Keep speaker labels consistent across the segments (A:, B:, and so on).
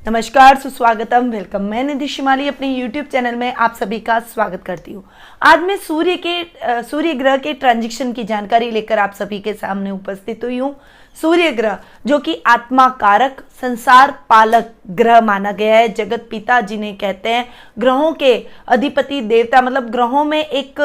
A: नमस्कार, सुस्वागतम, वेलकम। मैं निधि शिमाली अपने YouTube चैनल में आप सभी का स्वागत करती हूँ। आज मैं सूर्य ग्रह के ट्रांजिशन की जानकारी लेकर आप सभी के सामने उपस्थित हुई हूँ। सूर्य ग्रह जो कि आत्मा कारक, संसार पालक ग्रह माना गया है, जगत पिता जिन्हें कहते हैं, ग्रहों के अधिपति देवता, मतलब ग्रहों में एक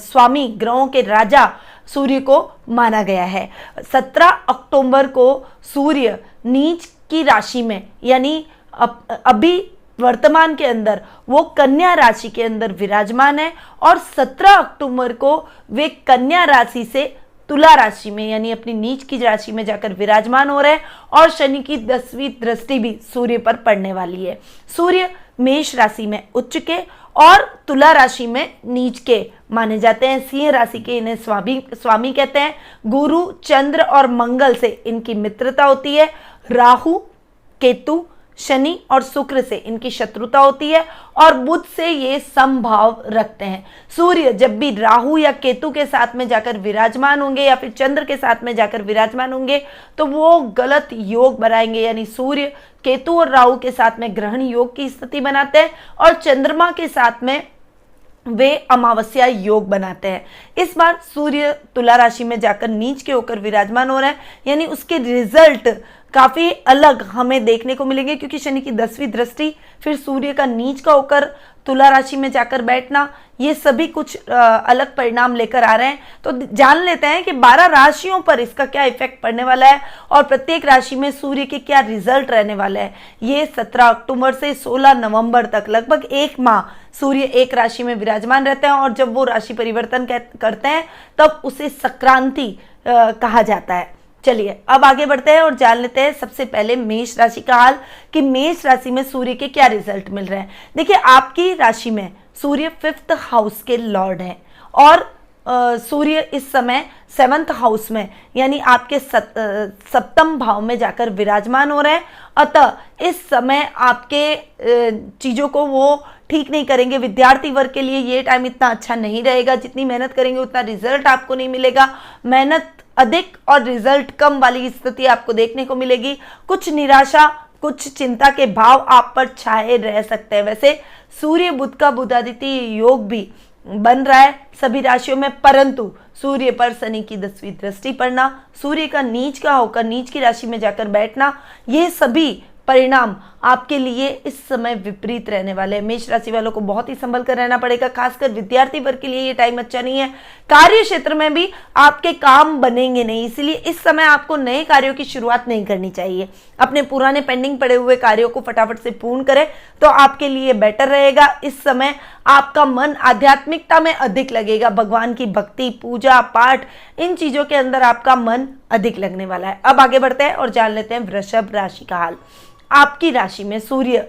A: स्वामी, ग्रहों के राजा सूर्य को माना गया है। 17 अक्टूबर को सूर्य नीच की राशि में, यानी अभी वर्तमान के अंदर वो कन्या राशि के अंदर विराजमान है और 17 अक्टूबर को वे कन्या राशि से तुला राशि में, यानी अपनी नीच की राशि में जाकर विराजमान हो रहे हैं और शनि की 10वीं दृष्टि भी सूर्य पर पड़ने वाली है। सूर्य मेष राशि में उच्च के और तुला राशि में नीच के माने जाते हैं। सिंह राशि के इन्हें स्वामी कहते हैं। गुरु, चंद्र और मंगल से इनकी मित्रता होती है। राहु, केतु, शनि और शुक्र से इनकी शत्रुता होती है और बुध से ये समभाव रखते हैं। सूर्य जब भी राहु या केतु के साथ में जाकर विराजमान होंगे या फिर चंद्र के साथ में जाकर विराजमान होंगे तो वो गलत योग बनाएंगे, यानी सूर्य केतु और राहु के साथ में ग्रहण योग की स्थिति बनाते हैं और चंद्रमा के साथ में वे अमावस्या योग बनाते हैं। इस बार सूर्य तुला राशि में जाकर नीच के होकर विराजमान हो रहे हैं, यानी उसके रिजल्ट काफी अलग हमें देखने को मिलेंगे, क्योंकि शनि की 10वीं दृष्टि, फिर सूर्य का नीच का होकर तुला राशि में जाकर बैठना, ये सभी कुछ अलग परिणाम लेकर आ रहे हैं। तो जान लेते हैं कि 12 राशियों पर इसका क्या इफेक्ट पड़ने वाला है और प्रत्येक राशि में सूर्य के क्या रिजल्ट रहने वाले हैं। ये 17 अक्टूबर से 16 नवंबर तक लगभग एक माह सूर्य एक राशि में विराजमान रहते हैं और जब वो राशि परिवर्तन करते हैं तब उसे संक्रांति कहा जाता है। चलिए अब आगे बढ़ते हैं और जान लेते हैं सबसे पहले मेष राशि का हाल कि मेष राशि में सूर्य के क्या रिजल्ट मिल रहे हैं। देखिए, आपकी राशि में सूर्य 5th हाउस के लॉर्ड हैं और सूर्य इस समय 7th हाउस में, यानी आपके सप्तम भाव में जाकर विराजमान हो रहे हैं। अतः इस समय आपके चीज़ों को वो ठीक नहीं करेंगे। विद्यार्थी वर्ग के लिए ये टाइम इतना अच्छा नहीं रहेगा। जितनी मेहनत करेंगे उतना रिजल्ट आपको नहीं मिलेगा। मेहनत अधिक और रिजल्ट कम वाली स्थिति आपको देखने को मिलेगी। कुछ निराशा, कुछ चिंता के भाव आप पर छाए रह सकते हैं। वैसे सूर्य बुध का बुधादित्य योग भी बन रहा है सभी राशियों में, परंतु सूर्य पर शनि की 10वीं दृष्टि पड़ना, सूर्य का नीच का होकर नीच की राशि में जाकर बैठना, ये सभी परिणाम आपके लिए इस समय विपरीत रहने वाले हैं। मेष राशि वालों को बहुत ही संभल कर रहना पड़ेगा। खासकर विद्यार्थी वर्ग के लिए ये टाइम अच्छा नहीं है। कार्य क्षेत्र में भी आपके काम बनेंगे नहीं, इसलिए इस समय आपको नए कार्यों की शुरुआत नहीं करनी चाहिए। अपने पुराने पेंडिंग पड़े हुए कार्यों को फटाफट से पूर्ण करें तो आपके लिए बेटर रहेगा। इस समय आपका मन आध्यात्मिकता में अधिक लगेगा। भगवान की भक्ति, पूजा पाठ, इन चीजों के अंदर आपका मन अधिक लगने वाला है। अब आगे बढ़ते हैं और जान लेते हैं वृषभ राशि का हाल। आपकी राशि में सूर्य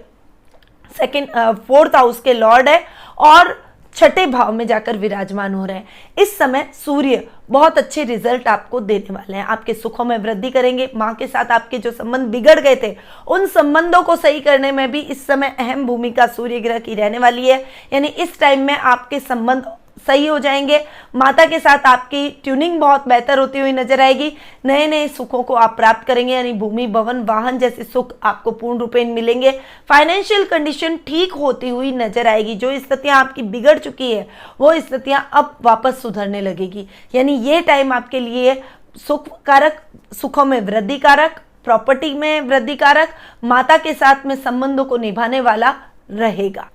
A: 4th हाउस के लॉर्ड है और 6ठे भाव में जाकर विराजमान हो रहे हैं। इस समय सूर्य बहुत अच्छे रिजल्ट आपको देने वाले हैं। आपके सुखों में वृद्धि करेंगे। माँ के साथ आपके जो संबंध बिगड़ गए थे उन संबंधों को सही करने में भी इस समय अहम भूमिका सूर्य ग्रह की रहने वाली है, यानी इस टाइम में आपके संबंध सही हो जाएंगे। माता के साथ आपकी ट्यूनिंग बहुत बेहतर होती हुई नजर आएगी। नए नए सुखों को आप प्राप्त करेंगे, यानी भूमि, भवन, वाहन जैसे सुख आपको पूर्ण रूपेण मिलेंगे। फाइनेंशियल कंडीशन ठीक होती हुई नजर आएगी। जो स्थितियां आपकी बिगड़ चुकी है वो स्थितियां अब वापस सुधरने लगेगी, यानी ये टाइम आपके लिए सुख कारक, सुखों में वृद्धि कारक, प्रॉपर्टी में वृद्धि कारक, माता के साथ में संबंधों को निभाने वाला रहेगा।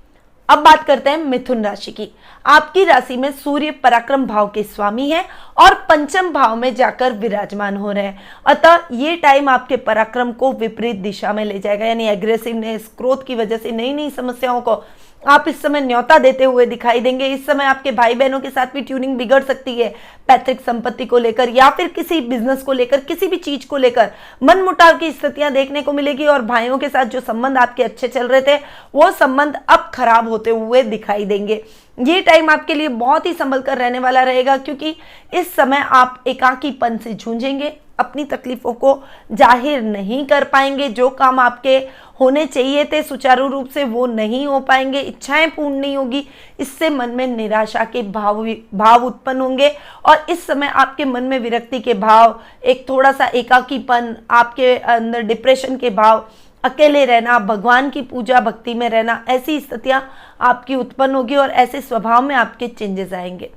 A: अब बात करते हैं मिथुन राशि की। आपकी राशि में सूर्य पराक्रम भाव के स्वामी है और 5म भाव में जाकर विराजमान हो रहे हैं। अतः ये टाइम आपके पराक्रम को विपरीत दिशा में ले जाएगा, यानी एग्रेसिवनेस, क्रोध की वजह से नई नई समस्याओं को आप इस समय न्योता देते हुए दिखाई देंगे। इस समय आपके भाई बहनों के साथ भी ट्यूनिंग बिगड़ सकती है, पैतृक संपत्ति को लेकर या फिर किसी बिजनेस को लेकर, किसी भी चीज को लेकर मनमुटाव की स्थितियां देखने को मिलेगी और भाइयों के साथ जो संबंध आपके अच्छे चल रहे थे वो संबंध अब खराब होते हुए दिखाई देंगे। ये टाइम आपके लिए बहुत ही संभल कर रहने वाला रहेगा, क्योंकि इस समय आप एकाकीपन से जूझेंगे, अपनी तकलीफों को जाहिर नहीं कर पाएंगे। जो काम आपके होने चाहिए थे सुचारू रूप से वो नहीं हो पाएंगे, इच्छाएं पूर्ण नहीं होगी। इससे मन में निराशा के भाव उत्पन्न होंगे और इस समय आपके मन में विरक्ति के भाव, एक थोड़ा सा एकाकीपन, आपके अंदर डिप्रेशन के भाव अकेले रहना, भगवान की पूजा भक्ति में रहना, ऐसी स्थितियां आपकी उत्पन्न होगी और ऐसे स्वभाव में आपके चेंजेस आएंगे।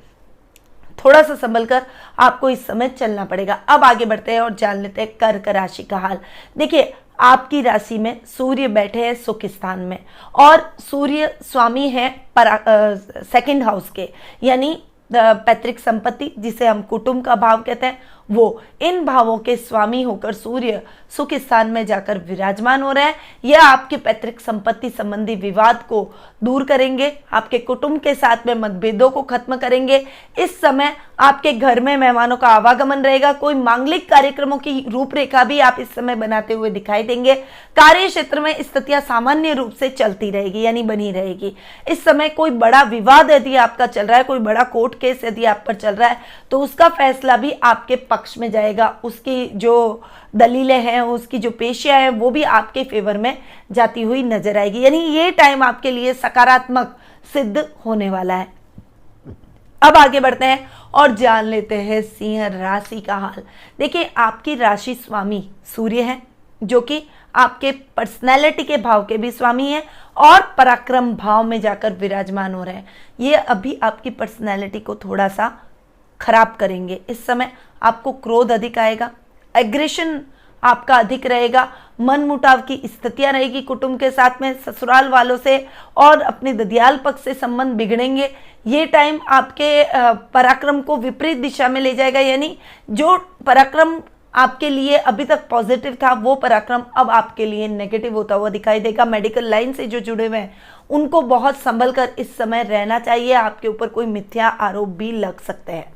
A: थोड़ा सा संभल कर आपको इस समय चलना पड़ेगा। अब आगे बढ़ते हैं और जान लेते हैं कर्क राशि का हाल। देखिए, आपकी राशि में सूर्य बैठे हैं सुख स्थान में, और सूर्य स्वामी है सेकंड हाउस के, यानी पैतृक संपत्ति, जिसे हम कुटुंब का भाव कहते हैं, वो इन भावों के स्वामी होकर सूर्य सुख स्थान में जाकर विराजमान हो रहे हैं। यह आपके पैतृक संपत्ति संबंधी विवाद को दूर करेंगे, आपके कुटुंब के साथ में मतभेदों को खत्म करेंगे। इस समय आपके घर में मेहमानों का आवागमन रहेगा। कोई मांगलिक कार्यक्रमों की रूपरेखा भी आप इस समय बनाते हुए दिखाई देंगे। कार्य क्षेत्र में स्थितियां सामान्य रूप से चलती रहेगी, यानी बनी रहेगी। इस समय कोई बड़ा विवाद यदि आपका चल रहा है, कोई बड़ा कोर्ट केस यदि आप पर चल रहा है, तो उसका फैसला भी आपके पक्ष में जाएगा। उसकी जो दलीलें हैं, उसकी जो पेशियां हैं, वो भी आपके फेवर में जाती हुई नजर आएगी। यानी ये टाइम आपके लिए सकारात्मक सिद्ध होने वाला है। अब आगे बढ़ते हैं और जान लेते हैं सिंह राशि का हाल। देखिए, आपकी राशि स्वामी सूर्य है, जो कि आपके पर्सनैलिटी के भाव के भी स्वामी हैं और पराक्रम भाव में जाकर विराजमान हो रहे हैं। ये अभी आपकी पर्सनैलिटी को थोड़ा सा खराब करेंगे। इस समय आपको क्रोध अधिक आएगा, एग्रेशन आपका अधिक रहेगा, मन मुटाव की स्थितियां रहेगी कुटुंब के साथ में, ससुराल वालों से और अपने ददियाल पक्ष से संबंध बिगड़ेंगे। ये टाइम आपके पराक्रम को विपरीत दिशा में ले जाएगा, यानी जो पराक्रम आपके लिए अभी तक पॉजिटिव था, वो पराक्रम अब आपके लिए नेगेटिव होता हुआ दिखाई देगा। मेडिकल लाइन से जो जुड़े हुए हैं, उनको बहुत संभल कर इस समय रहना चाहिए। आपके ऊपर कोई मिथ्या आरोप भी लग सकते हैं।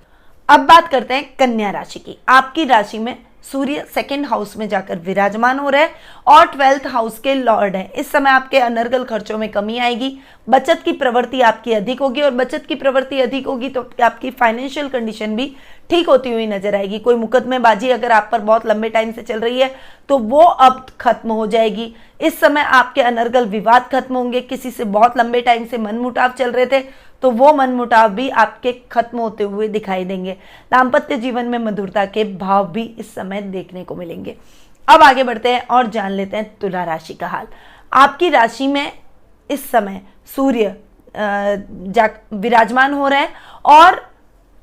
A: अब बात करते हैं कन्या राशि की। आपकी राशि में सूर्य सेकंड हाउस में जाकर विराजमान हो रहे हैं और 12th हाउस के लॉर्ड हैं। इस समय आपके अनर्गल खर्चों में कमी आएगी, बचत की प्रवृत्ति आपकी अधिक होगी, और बचत की प्रवृत्ति अधिक होगी तो आपकी फाइनेंशियल कंडीशन भी ठीक होती हुई नजर आएगी। कोई मुकदमेबाजी अगर आप पर बहुत लंबे टाइम से चल रही है, तो वो अब खत्म हो जाएगी। इस समय आपके अनर्गल विवाद खत्म होंगे। किसी से बहुत लंबे टाइम से मनमुटाव चल रहे थे, तो वो मनमुटाव भी आपके खत्म होते हुए दिखाई देंगे। दाम्पत्य जीवन में मधुरता के भाव भी इस समय देखने को मिलेंगे। अब आगे बढ़ते हैं और जान लेते हैं तुला राशि का हाल। आपकी राशि में इस समय सूर्य विराजमान हो रहे हैं और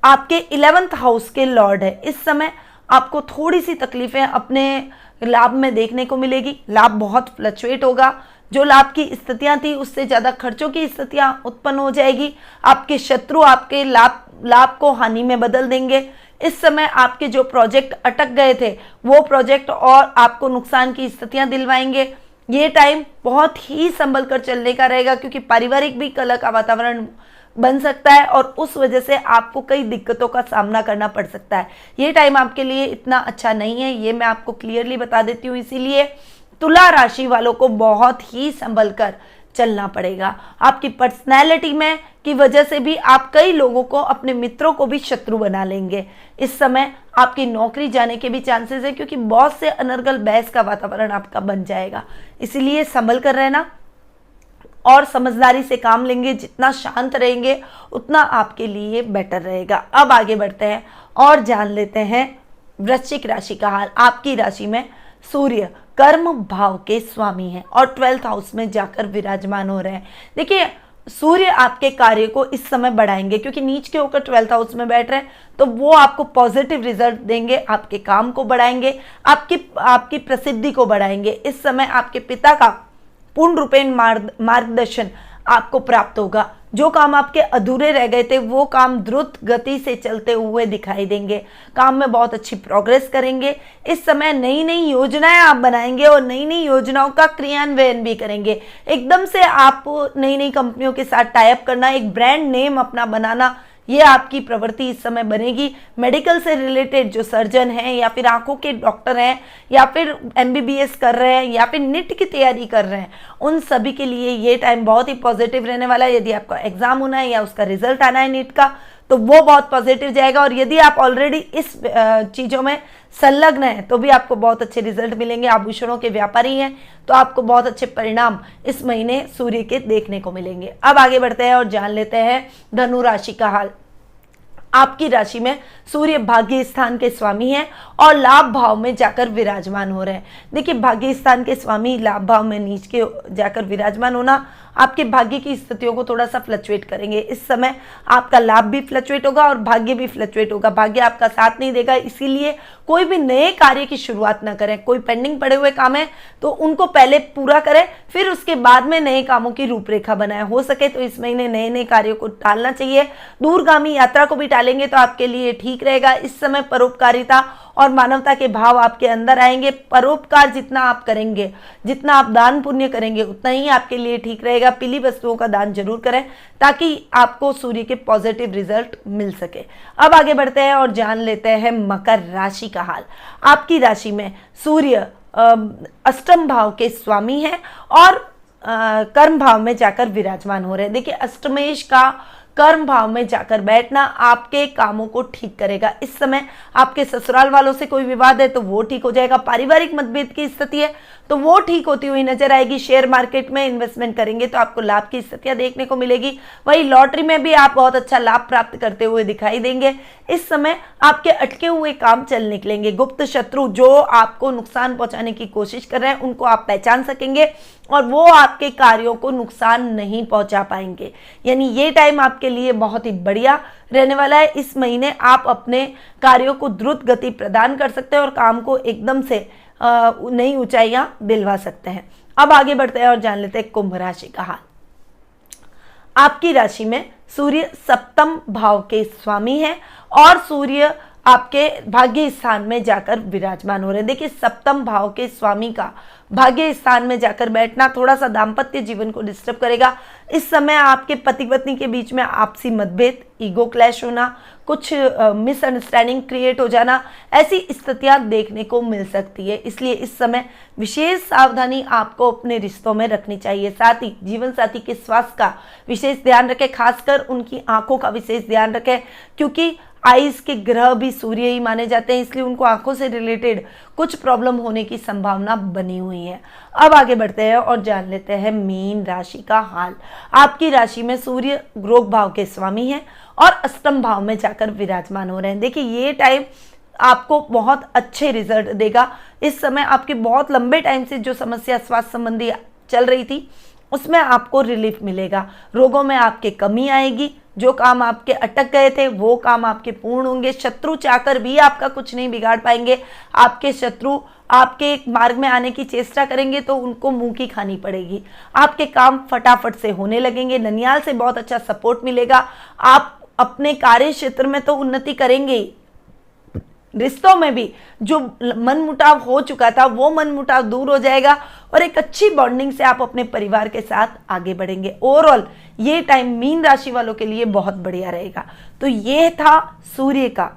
A: आपके 11th हाउस के लॉर्ड है। इस समय आपको थोड़ी सी तकलीफें अपने लाभ में देखने को मिलेगी। लाभ बहुत फ्लक्चुएट होगा। जो लाभ की स्थितियां थी, उससे ज्यादा खर्चों की स्थितियां उत्पन्न हो जाएगी। आपके शत्रु आपके लाभ को हानि में बदल देंगे। इस समय आपके जो प्रोजेक्ट अटक गए थे, वो प्रोजेक्ट और आपको नुकसान की स्थितियां दिलवाएंगे। ये टाइम बहुत ही संभल कर चलने का रहेगा, क्योंकि पारिवारिक भी कलह का वातावरण बन सकता है और उस वजह से आपको कई दिक्कतों का सामना करना पड़ सकता है। ये टाइम आपके लिए इतना अच्छा नहीं है, ये मैं आपको क्लियरली बता देती हूँ। इसीलिए तुला राशि वालों को बहुत ही संभल कर चलना पड़ेगा। आपकी पर्सनैलिटी में की वजह से भी आप कई लोगों को, अपने मित्रों को भी शत्रु बना लेंगे। इस समय आपकी नौकरी जाने के भी चांसेस है, क्योंकि बॉस से अनर्गल बहस का वातावरण आपका बन जाएगा। इसीलिए संभल कर रहना और समझदारी से काम लेंगे। जितना शांत रहेंगे उतना आपके लिए बेटर रहेगा। अब आगे बढ़ते हैं और जान लेते हैं वृश्चिक राशि का हाल। आपकी राशि में सूर्य कर्म भाव के स्वामी हैं और 12th हाउस में जाकर विराजमान हो रहे हैं। देखिए, सूर्य आपके कार्य को इस समय बढ़ाएंगे, क्योंकि नीच के होकर 12th हाउस में बैठ रहे हैं, तो वो आपको पॉजिटिव रिजल्ट देंगे, आपके काम को बढ़ाएंगे, आपकी प्रसिद्धि को बढ़ाएंगे। इस समय आपके पिता का पूर्ण रूपेण मार्गदर्शन आपको प्राप्त होगा। जो काम आपके अधूरे रह गए थे, वो काम द्रुत गति से चलते हुए दिखाई देंगे। काम में बहुत अच्छी प्रोग्रेस करेंगे। इस समय नई नई योजनाएं आप बनाएंगे और नई नई योजनाओं का क्रियान्वयन भी करेंगे। एकदम से आप नई नई कंपनियों के साथ टाई अप करना, एक ब्रांड नेम अपना बनाना, ये आपकी प्रवृत्ति इस समय बनेगी। मेडिकल से रिलेटेड जो सर्जन हैं, या फिर आंखों के डॉक्टर हैं, या फिर MBBS कर रहे हैं, या फिर नीट की तैयारी कर रहे हैं, उन सभी के लिए ये टाइम बहुत ही पॉजिटिव रहने वाला है। यदि आपका एग्जाम होना है या उसका रिजल्ट आना है नीट का, तो वो बहुत पॉजिटिव जाएगा। और यदि आप ऑलरेडी इस चीज़ों में संलग्न हैं, तो भी आपको बहुत अच्छे रिजल्ट मिलेंगे। आभूषणों के व्यापारी हैं तो आपको बहुत अच्छे परिणाम इस महीने सूर्य के देखने को मिलेंगे। अब आगे बढ़ते हैं और जान लेते हैं धनु राशि का हाल। आपकी राशि में सूर्य भाग्य स्थान के स्वामी हैं और लाभ भाव में जाकर विराजमान हो रहे हैं। देखिए, भाग्य स्थान के स्वामी लाभ भाव में नीच के जाकर विराजमान होना आपके भाग्य की स्थितियों को थोड़ा सा फ्लक्चुएट करेंगे। इस समय आपका लाभ भी फ्लक्चुएट होगा और भाग्य भी फ्लक्चुएट होगा। भाग्य आपका साथ नहीं देगा, इसीलिए कोई भी नए कार्य की शुरुआत ना करें। कोई पेंडिंग पड़े हुए काम है तो उनको पहले पूरा करें, फिर उसके बाद में नए कामों की रूपरेखा बनाएं। हो सके तो इस महीने नए नए कार्यों को टालना चाहिए। दूरगामी यात्रा को भी टालेंगे तो आपके लिए ठीक रहेगा। इस समय परोपकारिता और मानवता के भाव आपके अंदर आएंगे। परोपकार जितना आप करेंगे, जितना आप दान पुण्य करेंगे, उतना ही आपके लिए ठीक रहेगा। पीली वस्तुओं का दान जरूर करें ताकि आपको सूर्य के पॉजिटिव रिजल्ट मिल सके। अब आगे बढ़ते हैं और जान लेते हैं मकर राशि का हाल। आपकी राशि में सूर्य अष्टम भाव के स्वामी है और कर्म भाव में जाकर विराजमान हो रहे हैं। देखिए, अष्टमेश का कर्म भाव में जाकर बैठना आपके कामों को ठीक करेगा। इस समय आपके ससुराल वालों से कोई विवाद है तो वो ठीक हो जाएगा। पारिवारिक मतभेद की स्थिति है तो वो ठीक होती हुई नजर आएगी। शेयर मार्केट में इन्वेस्टमेंट करेंगे तो आपको लाभ की स्थितियां देखने को मिलेगी। वही लॉटरी में भी आप बहुत अच्छा लाभ प्राप्त करते हुए दिखाई देंगे। इस समय आपके अटके हुए काम चल निकलेंगे। गुप्त शत्रु जो आपको नुकसान पहुंचाने की कोशिश कर रहे हैं उनको आप पहचान सकेंगे और वो आपके कार्यों को नुकसान नहीं पहुंचा पाएंगे। यानी ये टाइम आपके लिए बहुत ही बढ़िया रहने वाला है। इस महीने आप अपने कार्यों को द्रुत गति प्रदान कर सकते हैं और काम को एकदम से नई ऊंचाइयां दिलवा सकते हैं। अब आगे बढ़ते हैं और जान लेते हैं कुंभ राशि का हाल। आपकी राशि में सूर्य सप्तम भाव के स्वामी है और सूर्य आपके भाग्य स्थान में जाकर विराजमान हो रहे हैं। देखिए, सप्तम भाव के स्वामी का भाग्य स्थान में जाकर बैठना थोड़ा सा दाम्पत्य जीवन को डिस्टर्ब करेगा। इस समय आपके पति पत्नी के बीच में आपसी मतभेद, ईगो क्लैश होना, कुछ मिसअंडरस्टैंडिंग क्रिएट हो जाना, ऐसी स्थितियां देखने को मिल सकती है। इसलिए इस समय विशेष सावधानी आपको अपने रिश्तों में रखनी चाहिए। साथ ही जीवन साथी के स्वास्थ्य का विशेष ध्यान रखें, खासकर उनकी आंखों का विशेष ध्यान रखें, क्योंकि आइस के ग्रह भी सूर्य ही माने जाते हैं, इसलिए उनको आंखों से रिलेटेड कुछ प्रॉब्लम होने की संभावना बनी हुई है। अब आगे बढ़ते हैं और जान लेते हैं मीन राशि का हाल। आपकी राशि में सूर्य रोग भाव के स्वामी है और अष्टम भाव में जाकर विराजमान हो रहे हैं। देखिए, ये टाइम आपको बहुत अच्छे रिजल्ट देगा। इस समय आपके बहुत लंबे टाइम से जो समस्या स्वास्थ्य संबंधी चल रही थी उसमें आपको रिलीफ मिलेगा। रोगों में आपके कमी आएगी। जो काम आपके अटक गए थे वो काम आपके पूर्ण होंगे। शत्रु चाहकर भी आपका कुछ नहीं बिगाड़ पाएंगे। आपके शत्रु आपके मार्ग में आने की चेष्टा करेंगे तो उनको मुंह की खानी पड़ेगी। आपके काम फटाफट से होने लगेंगे। ननियाल से बहुत अच्छा सपोर्ट मिलेगा। आप अपने कार्य क्षेत्र में तो उन्नति करेंगे ही, रिश्तों में भी जो मनमुटाव हो चुका था वो मनमुटाव दूर हो जाएगा और एक अच्छी बॉन्डिंग से आप अपने परिवार के साथ आगे बढ़ेंगे। ओवरऑल ये टाइम मीन राशि वालों के लिए बहुत बढ़िया रहेगा। तो ये था सूर्य का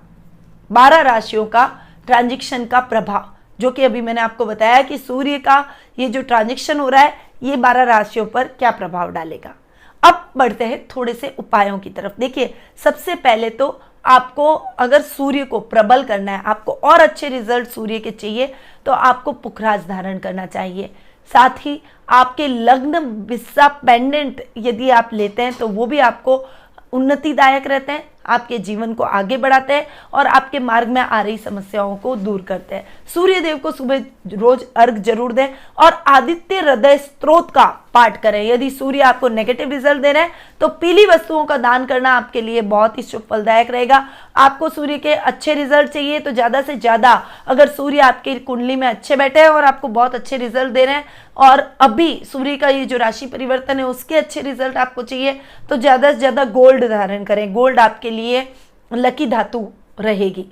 A: 12 राशियों का ट्रांजिशन का प्रभाव, जो कि अभी मैंने आपको बताया कि सूर्य का ये जो ट्रांजिशन हो रहा है ये 12 राशियों पर क्या प्रभाव डालेगा। अब बढ़ते हैं थोड़े से उपायों की तरफ। देखिए, सबसे पहले तो आपको अगर सूर्य को प्रबल करना है, आपको और अच्छे रिजल्ट सूर्य के चाहिए तो आपको पुखराज धारण करना चाहिए। साथ ही आपके लग्न बिस्सा पेंडेंट यदि आप लेते हैं तो वो भी आपको उन्नतिदायक रहते हैं, आपके जीवन को आगे बढ़ाते हैं और आपके मार्ग में आ रही समस्याओं को दूर करते हैं। सूर्य देव को सुबह रोज अर्घ जरूर दें और आदित्य हृदय स्तोत्र का पाठ करें। यदि सूर्य आपको नेगेटिव रिजल्ट दे रहे हैं तो पीली वस्तुओं का दान करना आपके लिए बहुत ही शुभ फलदायक रहेगा। आपको सूर्य के अच्छे रिजल्ट चाहिए तो ज्यादा से ज्यादा, अगर सूर्य आपकी कुंडली में अच्छे बैठे हैं और आपको बहुत अच्छे रिजल्ट दे रहे हैं और अभी सूर्य का ये जो राशि परिवर्तन है उसके अच्छे रिजल्ट आपको चाहिए तो ज्यादा से ज्यादा गोल्ड धारण करें। गोल्ड आपके लिए लकी धातु रहेगी,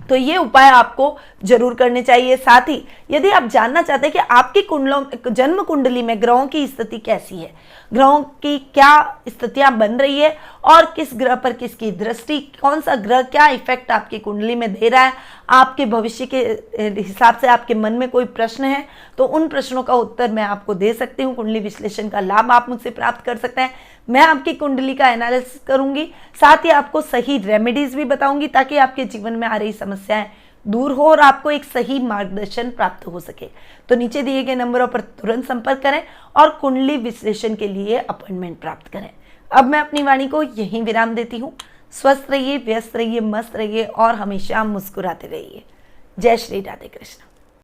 A: तो ये उपाय आपको जरूर करने चाहिए। साथ ही यदि आप जानना चाहते हैं कि आपकी कुंडलों जन्म कुंडली में ग्रहों की स्थिति कैसी है, ग्रहों की क्या स्थितियां बन रही है और किस ग्रह पर किसकी दृष्टि, कौन सा ग्रह क्या इफेक्ट आपकी कुंडली में दे रहा है, आपके भविष्य के हिसाब से आपके मन में कोई प्रश्न है तो उन प्रश्नों का उत्तर मैं आपको दे सकती हूँ। कुंडली विश्लेषण का लाभ आप मुझसे प्राप्त कर सकते हैं। मैं आपकी कुंडली का एनालिसिस करूंगी, साथ ही आपको सही रेमेडीज भी बताऊंगी ताकि आपके जीवन में आ रही समस्याएं दूर हो और आपको एक सही मार्गदर्शन प्राप्त हो सके। तो नीचे दिए गए नंबरों पर तुरंत संपर्क करें और कुंडली विश्लेषण के लिए अपॉइंटमेंट प्राप्त करें। अब मैं अपनी वाणी को यहीं विराम देती हूँ। स्वस्थ रहिए, व्यस्त रहिए, मस्त रहिए और हमेशा मुस्कुराते रहिए। जय श्री राधे कृष्ण।